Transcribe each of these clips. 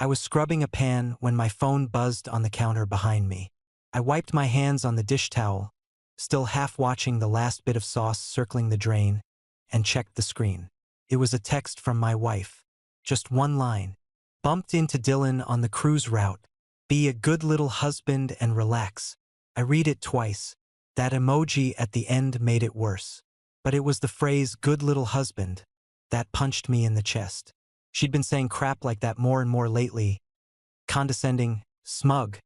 I was scrubbing a pan when my phone buzzed on the counter behind me. I wiped my hands on the dish towel, still half watching the last bit of sauce circling the drain, and checked the screen. It was a text from my wife. Just one line. Bumped into Dylan on the cruise route. Be a good little husband and relax. I read it twice. That emoji at the end made it worse. But it was the phrase good little husband that punched me in the chest. She'd been saying crap like that more and more lately. Condescending, smug,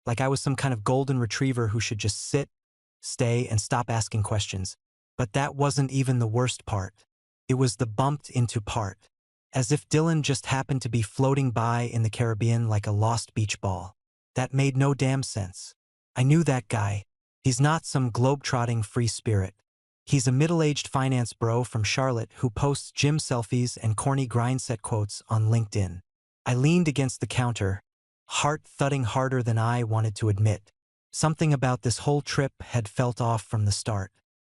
like I was some kind of golden retriever who should just sit, stay, and stop asking questions. But that wasn't even the worst part. It was the bumped into part. As if Dylan just happened to be floating by in the Caribbean like a lost beach ball. That made no damn sense. I knew that guy. He's not some globe-trotting free spirit. He's a middle-aged finance bro from Charlotte who posts gym selfies and corny grindset quotes on LinkedIn. I leaned against the counter, heart thudding harder than I wanted to admit. Something about this whole trip had felt off from the start.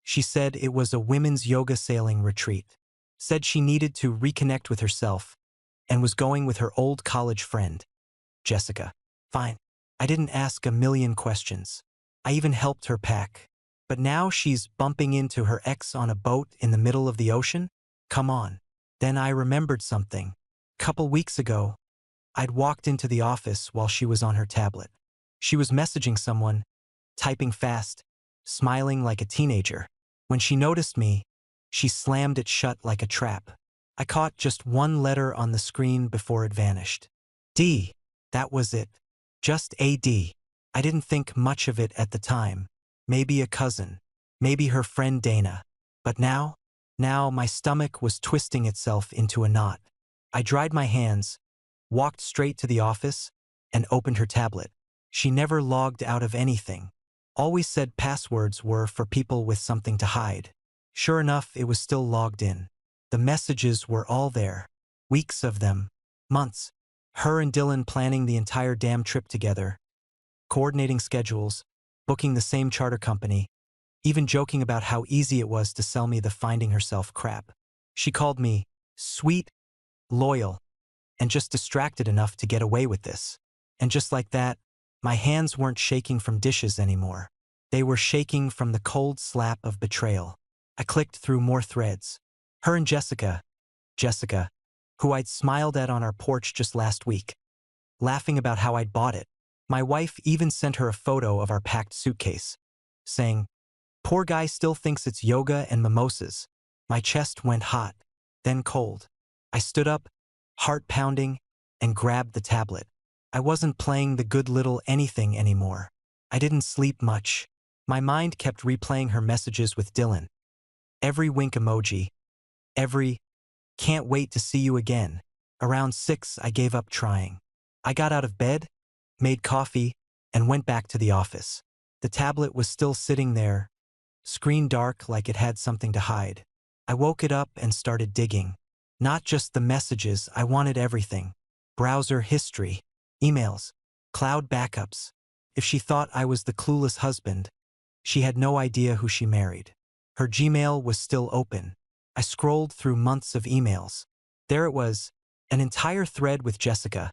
She said it was a women's yoga sailing retreat. Said she needed to reconnect with herself and was going with her old college friend, Jessica. Fine. I didn't ask a million questions. I even helped her pack. But now she's bumping into her ex on a boat in the middle of the ocean? Come on. Then I remembered something. Couple weeks ago, I'd walked into the office while she was on her tablet. She was messaging someone, typing fast, smiling like a teenager. When she noticed me, she slammed it shut like a trap. I caught just one letter on the screen before it vanished. D. That was it. Just A.D. I didn't think much of it at the time. Maybe a cousin. Maybe her friend Dana. But now my stomach was twisting itself into a knot. I dried my hands, walked straight to the office, and opened her tablet. She never logged out of anything. Always said passwords were for people with something to hide. Sure enough, it was still logged in. The messages were all there. Weeks of them. Months. Her and Dylan planning the entire damn trip together. Coordinating schedules. Booking the same charter company. Even joking about how easy it was to sell me the finding herself crap. She called me sweet, loyal, and just distracted enough to get away with this. And just like that, my hands weren't shaking from dishes anymore. They were shaking from the cold slap of betrayal. I clicked through more threads. Her and Jessica, who I'd smiled at on our porch just last week, laughing about how I'd bought it. My wife even sent her a photo of our packed suitcase, saying, "Poor guy still thinks it's yoga and mimosas." My chest went hot, then cold. I stood up, heart pounding, and grabbed the tablet. I wasn't playing the good little anything anymore. I didn't sleep much. My mind kept replaying her messages with Dylan. Every wink emoji. Every, can't wait to see you again. Around 6, I gave up trying. I got out of bed, made coffee, and went back to the office. The tablet was still sitting there, screen dark like it had something to hide. I woke it up and started digging. Not just the messages, I wanted everything. Browser history, emails, cloud backups. If she thought I was the clueless husband, she had no idea who she married. Her Gmail was still open. I scrolled through months of emails. There it was, an entire thread with Jessica,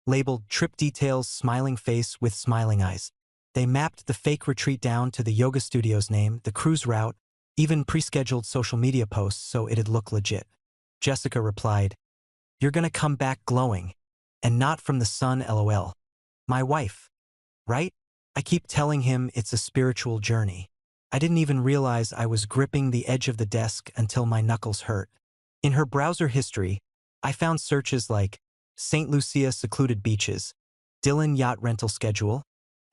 labeled trip details, smiling face with smiling eyes. They mapped the fake retreat down to the yoga studio's name, the cruise route, even pre-scheduled social media posts so it'd look legit. Jessica replied, "You're gonna come back glowing, and not from the sun, LOL. My wife, right? I keep telling him it's a spiritual journey." I didn't even realize I was gripping the edge of the desk until my knuckles hurt. In her browser history, I found searches like St. Lucia secluded beaches, Dylan yacht rental schedule,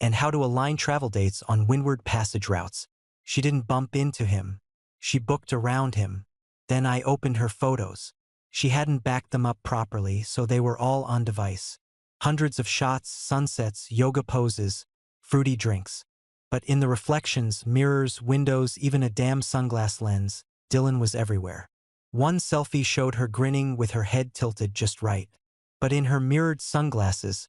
and how to align travel dates on Windward Passage routes. She didn't bump into him. She booked around him. Then I opened her photos. She hadn't backed them up properly, so they were all on device. Hundreds of shots, sunsets, yoga poses, fruity drinks. But in the reflections, mirrors, windows, even a damn sunglass lens, Dylan was everywhere. One selfie showed her grinning with her head tilted just right. But in her mirrored sunglasses,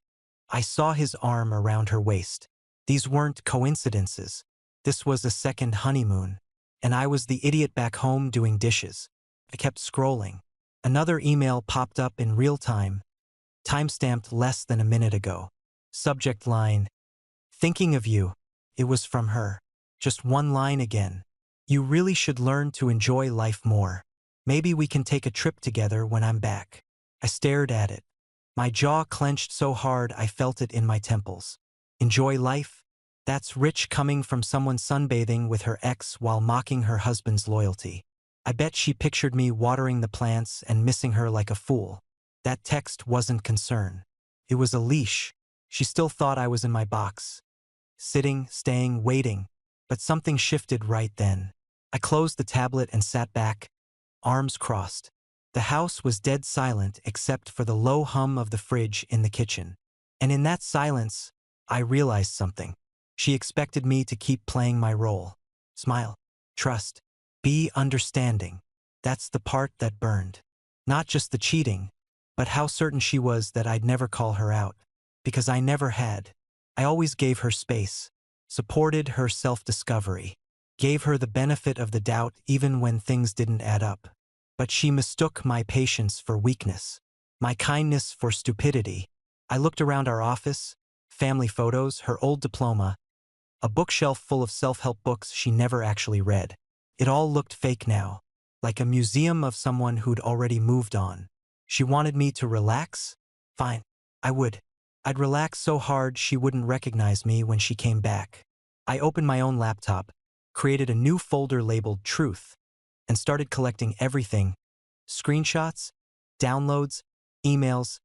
I saw his arm around her waist. These weren't coincidences. This was a second honeymoon. And I was the idiot back home doing dishes. I kept scrolling. Another email popped up in real time. Timestamped less than a minute ago. Subject line, thinking of you. It was from her. Just one line again. You really should learn to enjoy life more. Maybe we can take a trip together when I'm back. I stared at it. My jaw clenched so hard I felt it in my temples. Enjoy life? That's rich coming from someone sunbathing with her ex while mocking her husband's loyalty. I bet she pictured me watering the plants and missing her like a fool. That text wasn't concern. It was a leash. She still thought I was in my box. Sitting, staying, waiting. But something shifted right then. I closed the tablet and sat back, arms crossed. The house was dead silent except for the low hum of the fridge in the kitchen. And in that silence, I realized something. She expected me to keep playing my role. Smile. Trust. Be understanding. That's the part that burned. Not just the cheating, but how certain she was that I'd never call her out. Because I never had. I always gave her space. Supported her self-discovery. Gave her the benefit of the doubt even when things didn't add up. But she mistook my patience for weakness. My kindness for stupidity. I looked around our office, family photos, her old diploma, a bookshelf full of self-help books she never actually read. It all looked fake now, like a museum of someone who'd already moved on. She wanted me to relax? Fine, I would. I'd relax so hard she wouldn't recognize me when she came back. I opened my own laptop, created a new folder labeled Truth, and started collecting everything: screenshots, downloads, emails,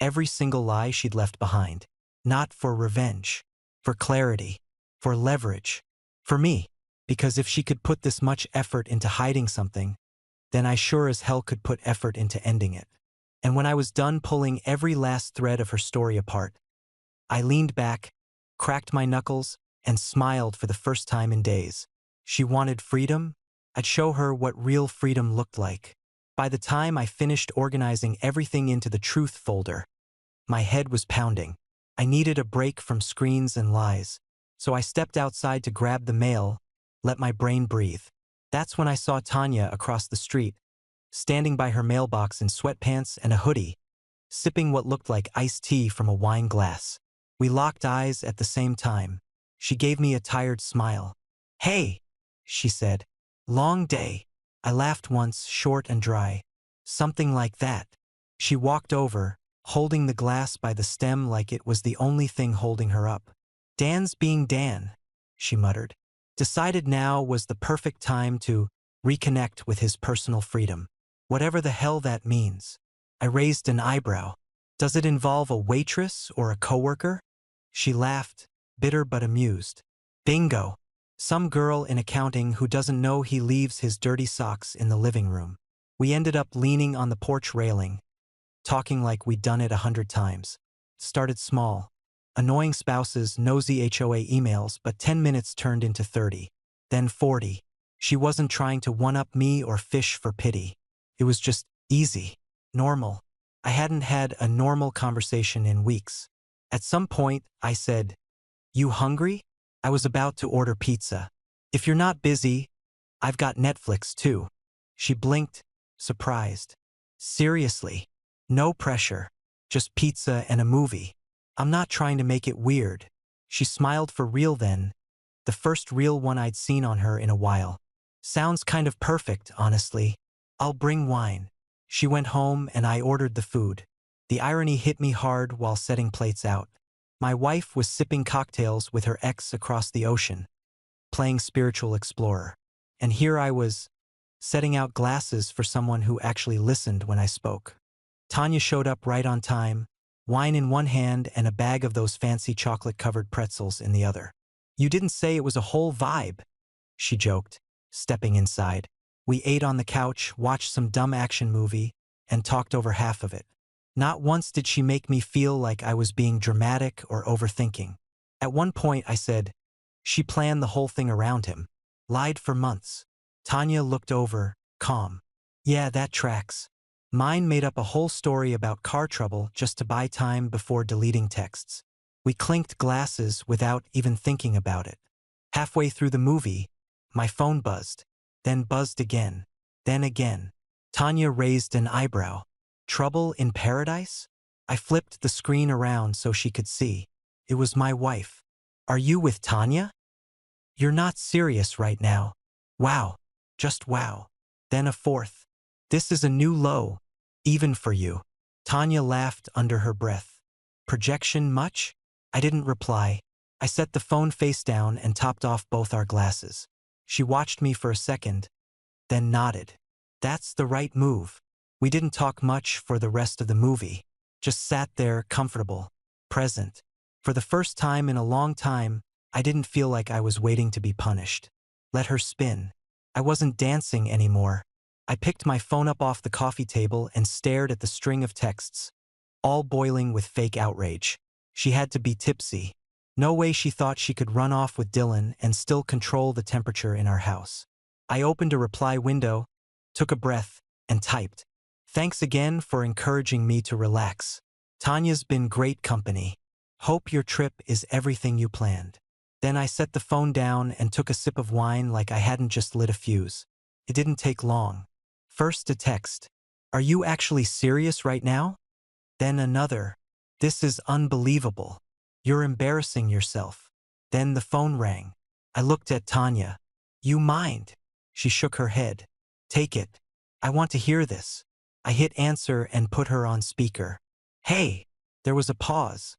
every single lie she'd left behind. Not for revenge, for clarity, for leverage, for me. Because if she could put this much effort into hiding something, then I sure as hell could put effort into ending it. And when I was done pulling every last thread of her story apart, I leaned back, cracked my knuckles, and smiled for the first time in days. She wanted freedom? I'd show her what real freedom looked like. By the time I finished organizing everything into the Truth folder, my head was pounding. I needed a break from screens and lies. So I stepped outside to grab the mail, let my brain breathe. That's when I saw Tanya across the street, standing by her mailbox in sweatpants and a hoodie, sipping what looked like iced tea from a wine glass. We locked eyes at the same time. She gave me a tired smile. "Hey," she said. "Long day." I laughed once, short and dry. "Something like that." She walked over, holding the glass by the stem like it was the only thing holding her up. "Dan's being Dan," she muttered. Decided now was the perfect time to reconnect with his personal freedom. Whatever the hell that means. I raised an eyebrow. "Does it involve a waitress or a coworker?" She laughed, bitter but amused. "Bingo. Some girl in accounting who doesn't know he leaves his dirty socks in the living room." We ended up leaning on the porch railing, talking like we'd done it 100 times. Started small. Annoying spouses, nosy HOA emails, but 10 minutes turned into 30. Then 40. She wasn't trying to one-up me or fish for pity. It was just easy. Normal. I hadn't had a normal conversation in weeks. At some point, I said, "You hungry?" I was about to order pizza. "If you're not busy, I've got Netflix too." She blinked, surprised. "Seriously? No pressure. Just pizza and a movie. I'm not trying to make it weird." She smiled for real then, the first real one I'd seen on her in a while. "Sounds kind of perfect, honestly. I'll bring wine." She went home and I ordered the food. The irony hit me hard while setting plates out. My wife was sipping cocktails with her ex across the ocean, playing spiritual explorer. And here I was, setting out glasses for someone who actually listened when I spoke. Tanya showed up right on time, wine in one hand and a bag of those fancy chocolate-covered pretzels in the other. "You didn't say it was a whole vibe," she joked, stepping inside. We ate on the couch, watched some dumb action movie, and talked over half of it. Not once did she make me feel like I was being dramatic or overthinking. At one point I said, "She planned the whole thing around him. Lied for months." Tanya looked over, calm. "Yeah, that tracks. Mine made up a whole story about car trouble just to buy time before deleting texts." We clinked glasses without even thinking about it. Halfway through the movie, my phone buzzed, then buzzed again, then again. Tanya raised an eyebrow. "Trouble in paradise?" I flipped the screen around so she could see. It was my wife. Are you with Tanya? You're not serious right now. Wow. Just wow. Then a fourth. This is a new low. Even for you. Tanya laughed under her breath. Projection much? I didn't reply. I set the phone face down and topped off both our glasses. She watched me for a second, then nodded. That's the right move. We didn't talk much for the rest of the movie. Just sat there, comfortable, present. For the first time in a long time, I didn't feel like I was waiting to be punished. Let her spin. I wasn't dancing anymore. I picked my phone up off the coffee table and stared at the string of texts, all boiling with fake outrage. She had to be tipsy. No way she thought she could run off with Dylan and still control the temperature in our house. I opened a reply window, took a breath, and typed, "Thanks again for encouraging me to relax. Tanya's been great company. Hope your trip is everything you planned." Then I set the phone down and took a sip of wine like I hadn't just lit a fuse. It didn't take long. First a text. "Are you actually serious right now?" Then another. "This is unbelievable. You're embarrassing yourself." Then the phone rang. I looked at Tanya. "You mind?" She shook her head. "Take it. I want to hear this." I hit answer and put her on speaker. "Hey." There was a pause.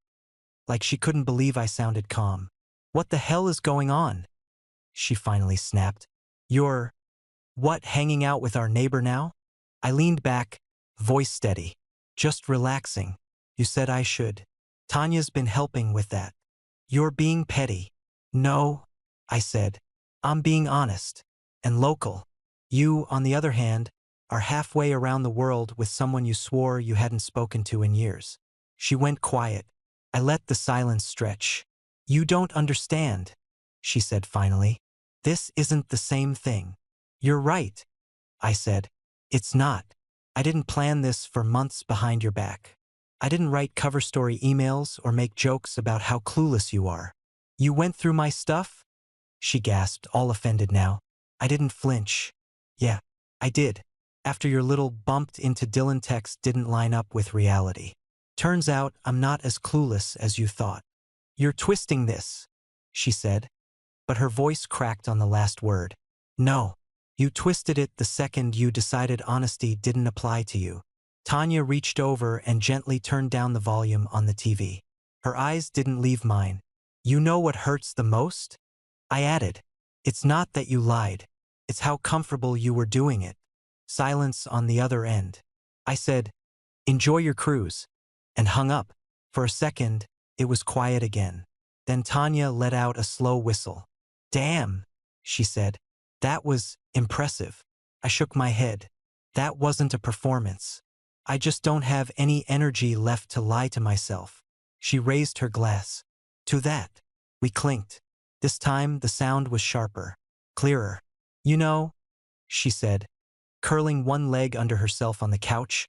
Like she couldn't believe I sounded calm. "What the hell is going on?" She finally snapped. "You're, what, hanging out with our neighbor now?" I leaned back, voice steady. "Just relaxing. You said I should. Tanya's been helping with that." "You're being petty." "No," I said. "I'm being honest. And local. You, on the other hand, are halfway around the world with someone you swore you hadn't spoken to in years." She went quiet. I let the silence stretch. "You don't understand," she said finally. "This isn't the same thing." "You're right," I said. "It's not. I didn't plan this for months behind your back. I didn't write cover story emails or make jokes about how clueless you are." "You went through my stuff?" she gasped, all offended now. I didn't flinch. "Yeah, I did. After your little bumped into Dylan text didn't line up with reality. Turns out I'm not as clueless as you thought." "You're twisting this," she said, but her voice cracked on the last word. "No. You twisted it the second you decided honesty didn't apply to you." Tanya reached over and gently turned down the volume on the TV. Her eyes didn't leave mine. "You know what hurts the most?" I added. "It's not that you lied. It's how comfortable you were doing it." Silence on the other end. I said, "Enjoy your cruise," and hung up. For a second, it was quiet again. Then Tanya let out a slow whistle. "Damn," she said. "That was impressive." I shook my head. "That wasn't a performance. I just don't have any energy left to lie to myself." She raised her glass. "To that." We clinked. This time the sound was sharper, clearer. "You know," she said, curling one leg under herself on the couch,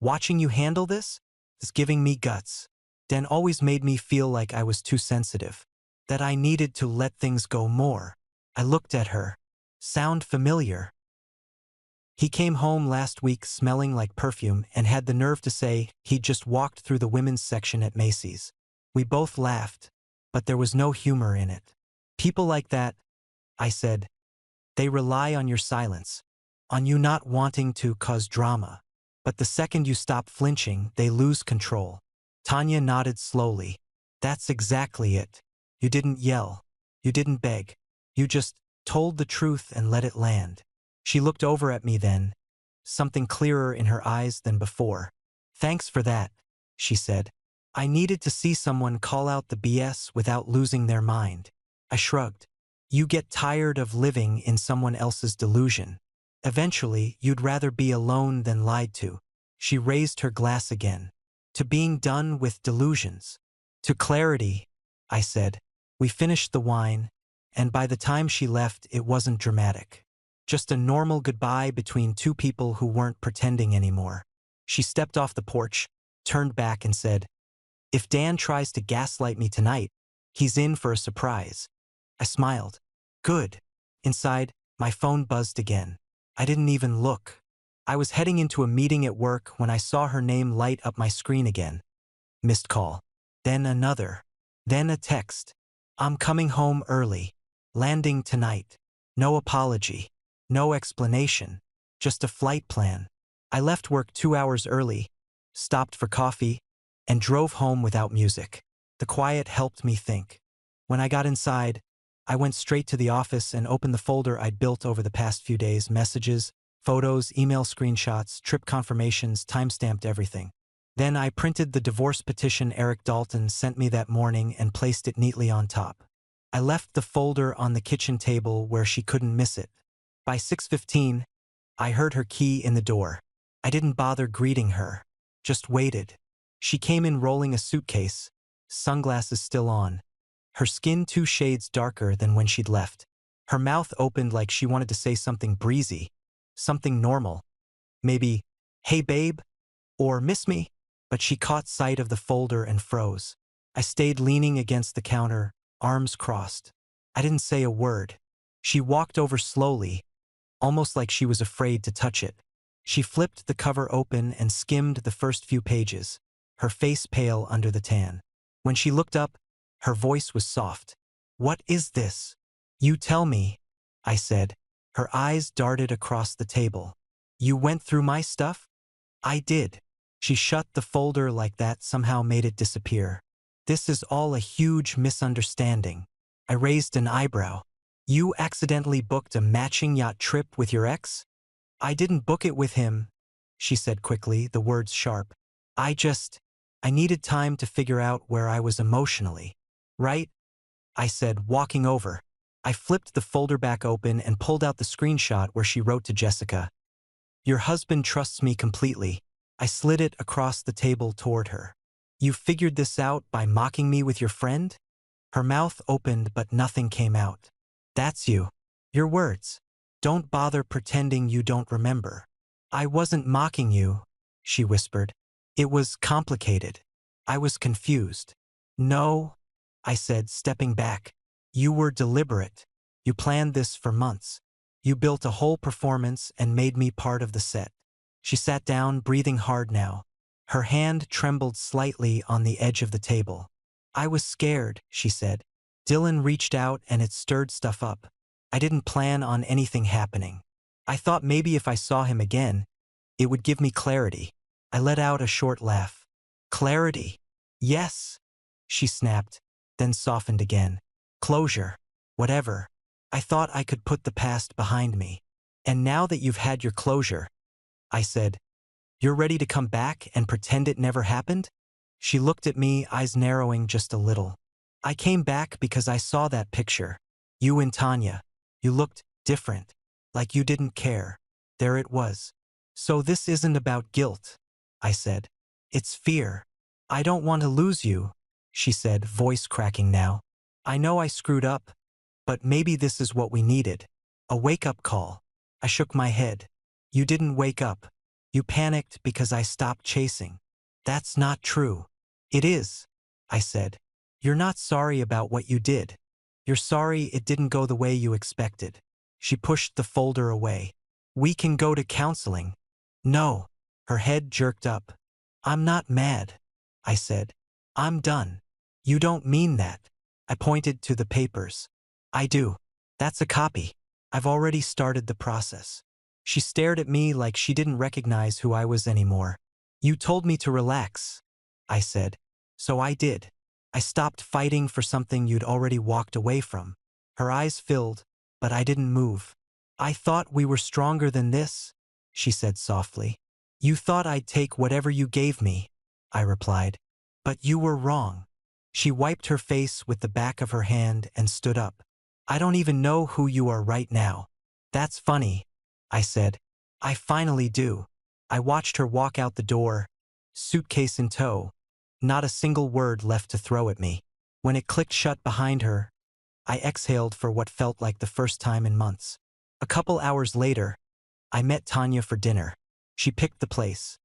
"watching you handle this is giving me guts. Dan always made me feel like I was too sensitive, that I needed to let things go more." I looked at her. "Sound familiar?" He came home last week smelling like perfume and had the nerve to say he'd just walked through the women's section at Macy's. We both laughed, but there was no humor in it. "People like that," I said, "they rely on your silence, on you not wanting to cause drama. But the second you stop flinching, they lose control." Tanya nodded slowly. "That's exactly it. You didn't yell. You didn't beg. You just told the truth and let it land." She looked over at me then, something clearer in her eyes than before. "Thanks for that," she said. "I needed to see someone call out the BS without losing their mind." I shrugged. "You get tired of living in someone else's delusion. Eventually, you'd rather be alone than lied to." She raised her glass again. "To being done with delusions." "To clarity," I said. We finished the wine, and by the time she left, it wasn't dramatic. Just a normal goodbye between two people who weren't pretending anymore. She stepped off the porch, turned back and said, "If Dan tries to gaslight me tonight, he's in for a surprise." I smiled. "Good." Inside, my phone buzzed again. I didn't even look. I was heading into a meeting at work when I saw her name light up my screen again. Missed call. Then another. Then a text. I'm coming home early. Landing tonight. No apology. No explanation. Just a flight plan. I left work 2 hours early, stopped for coffee, and drove home without music. The quiet helped me think. When I got inside, I went straight to the office and opened the folder I'd built over the past few days: messages, photos, email screenshots, trip confirmations, timestamped everything. Then I printed the divorce petition Eric Dalton sent me that morning and placed it neatly on top. I left the folder on the kitchen table where she couldn't miss it. By 6:15, I heard her key in the door. I didn't bother greeting her, just waited. She came in rolling a suitcase, sunglasses still on, her skin 2 shades darker than when she'd left. Her mouth opened like she wanted to say something breezy, something normal. Maybe, "Hey babe," or "Miss me?" But she caught sight of the folder and froze. I stayed leaning against the counter, arms crossed. I didn't say a word. She walked over slowly, almost like she was afraid to touch it. She flipped the cover open and skimmed the first few pages, her face pale under the tan. When she looked up, her voice was soft. "What is this?" "You tell me," I said. Her eyes darted across the table. "You went through my stuff?" "I did." She shut the folder like that somehow made it disappear. "This is all a huge misunderstanding." I raised an eyebrow. "You accidentally booked a matching yacht trip with your ex?" "I didn't book it with him," she said quickly, the words sharp. I needed time to figure out where I was emotionally." "Right?" I said, walking over. I flipped the folder back open and pulled out the screenshot where she wrote to Jessica, "Your husband trusts me completely." I slid it across the table toward her. "You figured this out by mocking me with your friend?" Her mouth opened but nothing came out. "That's you. Your words. Don't bother pretending you don't remember." "I wasn't mocking you," she whispered. "It was complicated. I was confused." "No," I said, stepping back. "You were deliberate. You planned this for months. You built a whole performance and made me part of the set." She sat down, breathing hard now. Her hand trembled slightly on the edge of the table. "I was scared," she said. "Dylan reached out and it stirred stuff up. I didn't plan on anything happening. I thought maybe if I saw him again, it would give me clarity." I let out a short laugh. "Clarity?" "Yes," she snapped, then softened again. "Closure. Whatever. I thought I could put the past behind me. And now that you've had your closure," I said, "you're ready to come back and pretend it never happened?" She looked at me, eyes narrowing just a little. "I came back because I saw that picture. You and Tanya. You looked different. Like you didn't care. There it was." "So this isn't about guilt," I said. "It's fear." "I don't want to lose you," she said, voice cracking now. "I know I screwed up, but maybe this is what we needed. A wake-up call." I shook my head. "You didn't wake up. You panicked because I stopped chasing." "That's not true." "It is," I said. "You're not sorry about what you did. You're sorry it didn't go the way you expected." She pushed the folder away. "We can go to counseling." "No." Her head jerked up. "I'm not mad," I said. "I'm done." "You don't mean that." I pointed to the papers. "I do. That's a copy. I've already started the process." She stared at me like she didn't recognize who I was anymore. "You told me to relax," I said. "So I did. I stopped fighting for something you'd already walked away from." Her eyes filled, but I didn't move. "I thought we were stronger than this," she said softly. "You thought I'd take whatever you gave me," I replied. "But you were wrong." She wiped her face with the back of her hand and stood up. "I don't even know who you are right now." "That's funny," I said. "I finally do." I watched her walk out the door, suitcase in tow, not a single word left to throw at me. When it clicked shut behind her, I exhaled for what felt like the first time in months. A couple hours later, I met Tanya for dinner. She picked the place.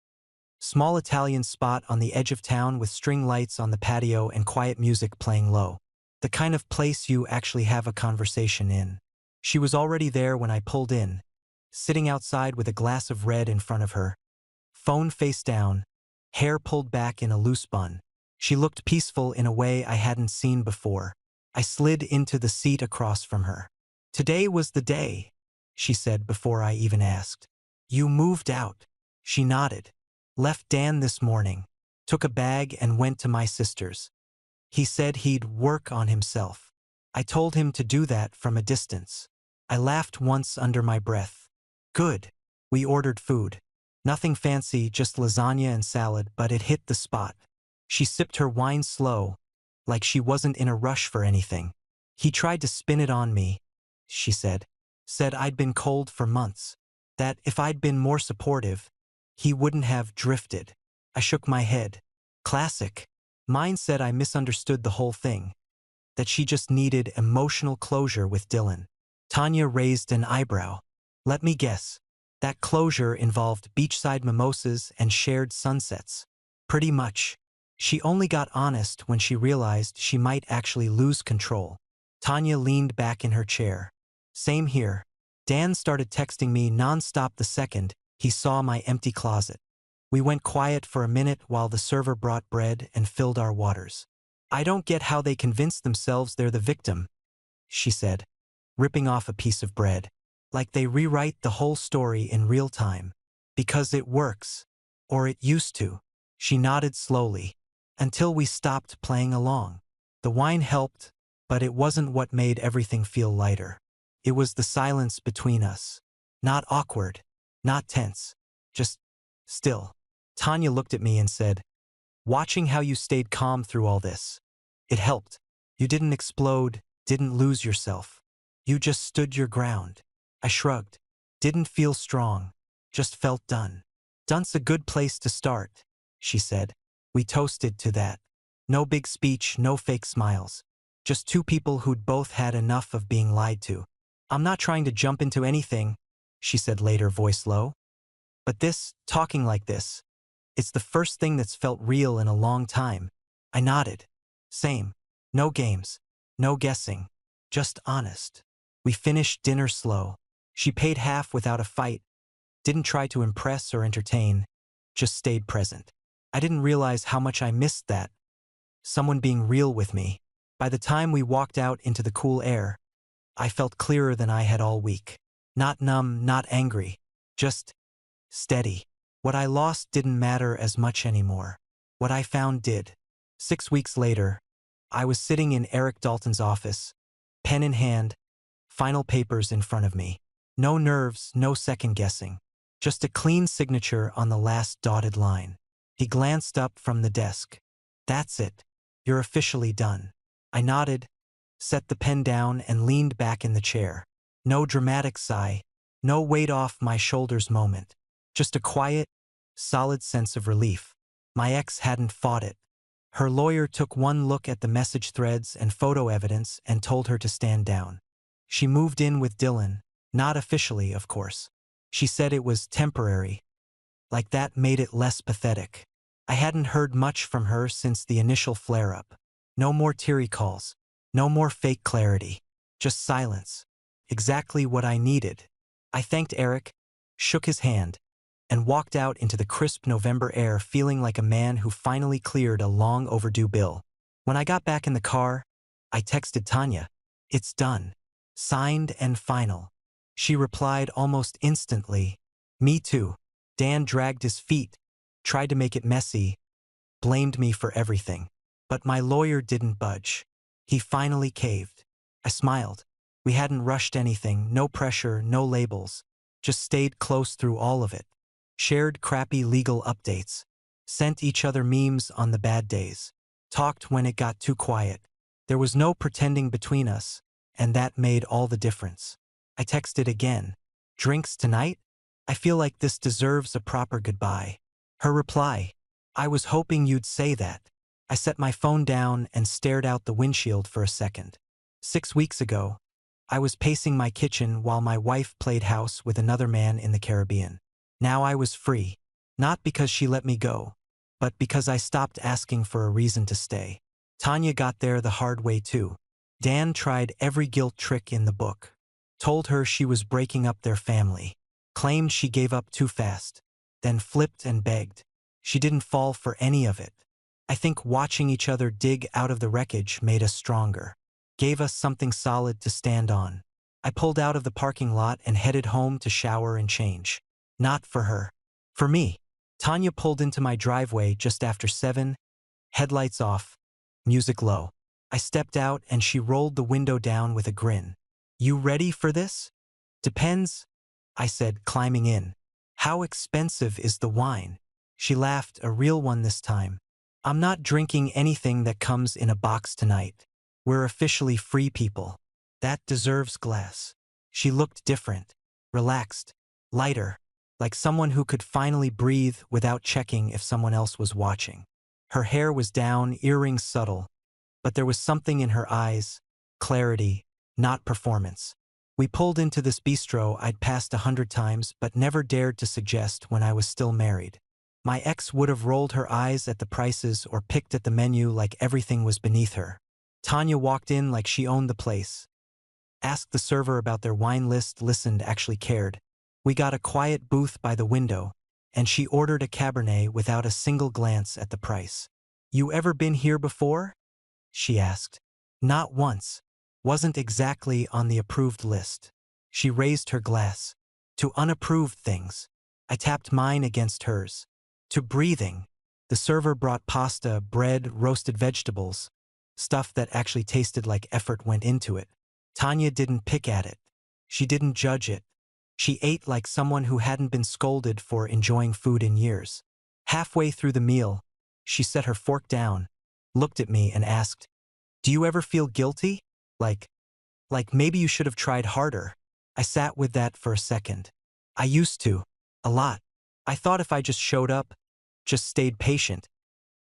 Small Italian spot on the edge of town with string lights on the patio and quiet music playing low. The kind of place you actually have a conversation in. She was already there when I pulled in, sitting outside with a glass of red in front of her, phone face down, hair pulled back in a loose bun. She looked peaceful in a way I hadn't seen before. I slid into the seat across from her. "Today was the day," she said before I even asked. "You moved out." She nodded. "Left Dan this morning. Took a bag and went to my sister's. He said he'd work on himself. I told him to do that from a distance." I laughed once under my breath. "Good." We ordered food. Nothing fancy, just lasagna and salad, but it hit the spot. She sipped her wine slow, like she wasn't in a rush for anything. "He tried to spin it on me," she said. "Said I'd been cold for months. That if I'd been more supportive, he wouldn't have drifted." I shook my head. Classic. Mine said I misunderstood the whole thing. That she just needed emotional closure with Dylan. Tanya raised an eyebrow. "Let me guess. That closure involved beachside mimosas and shared sunsets." "Pretty much." She only got honest when she realized she might actually lose control. Tanya leaned back in her chair. "Same here. Dan started texting me nonstop the second he saw my empty closet. We went quiet for a minute while the server brought bread and filled our waters. I don't get how they convince themselves they're the victim," she said, ripping off a piece of bread. "Like they rewrite the whole story in real time. Because it works. Or it used to." She nodded slowly. "Until we stopped playing along." The wine helped, but it wasn't what made everything feel lighter. It was the silence between us. Not awkward, not tense, just still. Tanya looked at me and said, "Watching how you stayed calm through all this. It helped. You didn't explode, didn't lose yourself. You just stood your ground." I shrugged. "Didn't feel strong, just felt done." "Done's a good place to start," she said. We toasted to that. No big speech, no fake smiles. Just two people who'd both had enough of being lied to. "I'm not trying to jump into anything," she said later, voice low. "But this, talking like this, it's the first thing that's felt real in a long time." I nodded. "Same. No games. No guessing. Just honest." We finished dinner slow. She paid half without a fight. Didn't try to impress or entertain. Just stayed present. I didn't realize how much I missed that. Someone being real with me. By the time we walked out into the cool air, I felt clearer than I had all week. Not numb, not angry. Just steady. What I lost didn't matter as much anymore. What I found did. 6 weeks later, I was sitting in Eric Dalton's office, pen in hand, final papers in front of me. No nerves, no second guessing. Just a clean signature on the last dotted line. He glanced up from the desk. "That's it. You're officially done." I nodded, set the pen down, and leaned back in the chair. No dramatic sigh, no weight off my shoulders moment. Just a quiet, solid sense of relief. My ex hadn't fought it. Her lawyer took one look at the message threads and photo evidence and told her to stand down. She moved in with Dylan, not officially, of course. She said it was temporary. Like that made it less pathetic. I hadn't heard much from her since the initial flare-up. No more teary calls. No more fake clarity. Just silence. Exactly what I needed. I thanked Eric, shook his hand, and walked out into the crisp November air feeling like a man who finally cleared a long overdue bill. When I got back in the car, I texted Tanya. "It's done. Signed and final." She replied almost instantly, "Me too." Dan dragged his feet, tried to make it messy, blamed me for everything. But my lawyer didn't budge. He finally caved. I smiled. We hadn't rushed anything, no pressure, no labels. Just stayed close through all of it. Shared crappy legal updates. Sent each other memes on the bad days. Talked when it got too quiet. There was no pretending between us, and that made all the difference. I texted again. "Drinks tonight? I feel like this deserves a proper goodbye." Her reply, "I was hoping you'd say that." I set my phone down and stared out the windshield for a second. 6 weeks ago, I was pacing my kitchen while my wife played house with another man in the Caribbean. Now I was free. Not because she let me go, but because I stopped asking for a reason to stay. Tanya got there the hard way too. Dan tried every guilt trick in the book. Told her she was breaking up their family. Claimed she gave up too fast. Then flipped and begged. She didn't fall for any of it. I think watching each other dig out of the wreckage made us stronger. Gave us something solid to stand on. I pulled out of the parking lot and headed home to shower and change. Not for her. For me. Tanya pulled into my driveway just after 7, headlights off, music low. I stepped out and she rolled the window down with a grin. "You ready for this?" "Depends," I said, climbing in. "How expensive is the wine?" She laughed, a real one this time. "I'm not drinking anything that comes in a box tonight. We're officially free people. That deserves glass." She looked different, relaxed, lighter, like someone who could finally breathe without checking if someone else was watching. Her hair was down, earrings subtle, but there was something in her eyes, clarity, not performance. We pulled into this bistro I'd passed 100 times but never dared to suggest when I was still married. My ex would have rolled her eyes at the prices or picked at the menu like everything was beneath her. Tanya walked in like she owned the place. Asked the server about their wine list, listened, actually cared. We got a quiet booth by the window, and she ordered a Cabernet without a single glance at the price. "You ever been here before?" she asked. "Not once." Wasn't exactly on the approved list. She raised her glass. "To unapproved things." I tapped mine against hers. "To breathing." The server brought pasta, bread, roasted vegetables, stuff that actually tasted like effort went into it. Tanya didn't pick at it. She didn't judge it. She ate like someone who hadn't been scolded for enjoying food in years. Halfway through the meal, she set her fork down, looked at me and asked, "Do you ever feel guilty? Like maybe you should have tried harder?" I sat with that for a second. I used to. A lot. I thought if I just showed up, just stayed patient,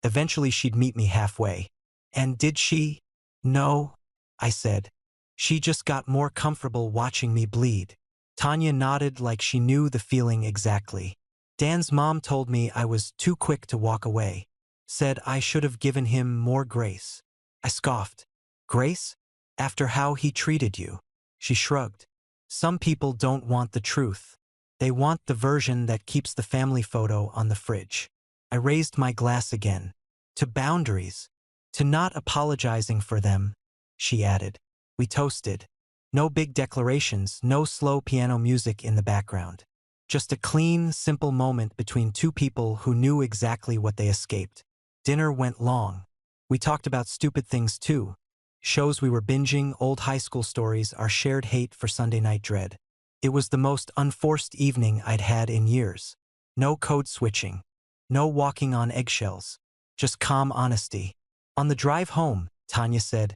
eventually she'd meet me halfway. And did she? "No," I said. "She just got more comfortable watching me bleed." Tanya nodded like she knew the feeling exactly. "Dan's mom told me I was too quick to walk away. Said I should have given him more grace." I scoffed. "Grace? After how he treated you?" She shrugged. "Some people don't want the truth. They want the version that keeps the family photo on the fridge." I raised my glass again. "To boundaries. To not apologizing for them," she added. We toasted. No big declarations, no slow piano music in the background. Just a clean, simple moment between two people who knew exactly what they escaped. Dinner went long. We talked about stupid things too. Shows we were binging, old high school stories, our shared hate for Sunday night dread. It was the most unforced evening I'd had in years. No code switching. No walking on eggshells. Just calm honesty. On the drive home, Tanya said,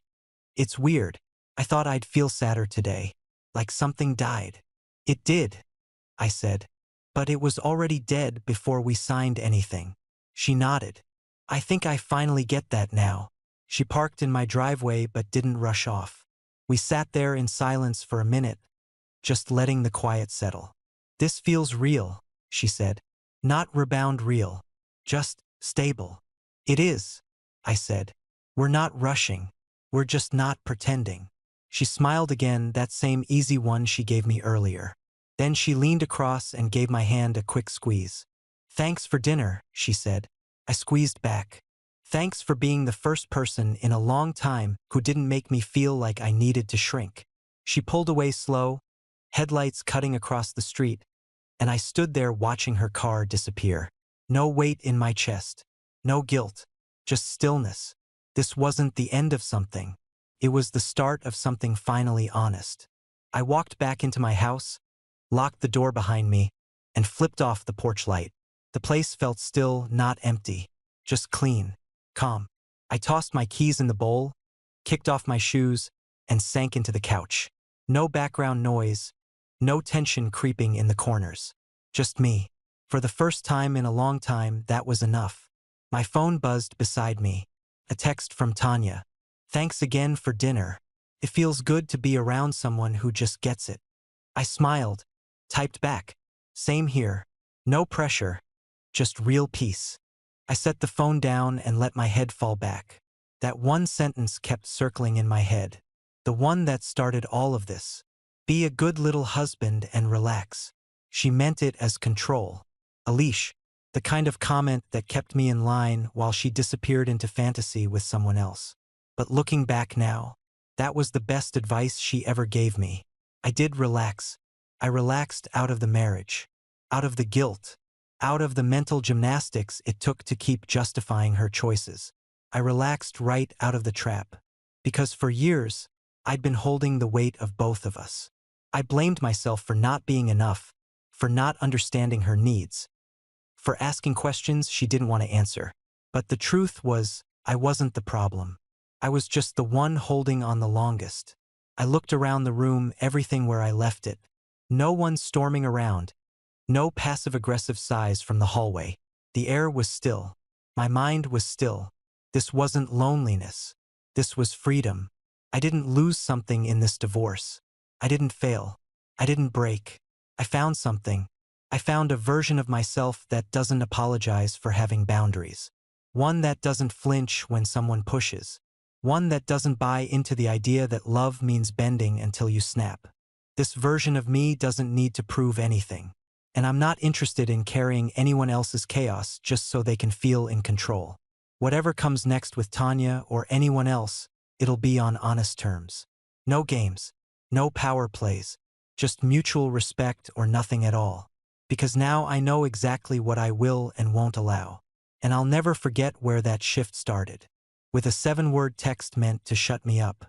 "It's weird. I thought I'd feel sadder today. Like something died." "It did," I said. "But it was already dead before we signed anything." She nodded. "I think I finally get that now." She parked in my driveway but didn't rush off. We sat there in silence for a minute, just letting the quiet settle. "This feels real," she said. "Not rebound real. Just stable." "It is," I said. "We're not rushing. We're just not pretending." She smiled again, that same easy one she gave me earlier. Then she leaned across and gave my hand a quick squeeze. "Thanks for dinner," she said. I squeezed back. "Thanks for being the first person in a long time who didn't make me feel like I needed to shrink." She pulled away slow, headlights cutting across the street, and I stood there watching her car disappear. No weight in my chest. No guilt. Just stillness. This wasn't the end of something. It was the start of something finally honest. I walked back into my house, locked the door behind me, and flipped off the porch light. The place felt still, not empty. Just clean. Calm. I tossed my keys in the bowl, kicked off my shoes, and sank into the couch. No background noise, no tension creeping in the corners. Just me. For the first time in a long time, that was enough. My phone buzzed beside me. A text from Tanya. "Thanks again for dinner. It feels good to be around someone who just gets it." I smiled, typed back. "Same here. No pressure. Just real peace." I set the phone down and let my head fall back. That one sentence kept circling in my head. The one that started all of this. Be a good little husband and relax. She meant it as control. A leash. The kind of comment that kept me in line while she disappeared into fantasy with someone else. But looking back now, that was the best advice she ever gave me. I did relax. I relaxed out of the marriage, out of the guilt, out of the mental gymnastics it took to keep justifying her choices. I relaxed right out of the trap. Because for years, I'd been holding the weight of both of us. I blamed myself for not being enough, for not understanding her needs, for asking questions she didn't want to answer. But the truth was, I wasn't the problem. I was just the one holding on the longest. I looked around the room, everything where I left it. No one storming around. No passive-aggressive sighs from the hallway. The air was still. My mind was still. This wasn't loneliness. This was freedom. I didn't lose something in this divorce. I didn't fail. I didn't break. I found something. I found a version of myself that doesn't apologize for having boundaries. One that doesn't flinch when someone pushes. One that doesn't buy into the idea that love means bending until you snap. This version of me doesn't need to prove anything. And I'm not interested in carrying anyone else's chaos just so they can feel in control. Whatever comes next with Tanya or anyone else, it'll be on honest terms. No games. No power plays. Just mutual respect or nothing at all. Because now I know exactly what I will and won't allow. And I'll never forget where that shift started. With a 7-word text meant to shut me up.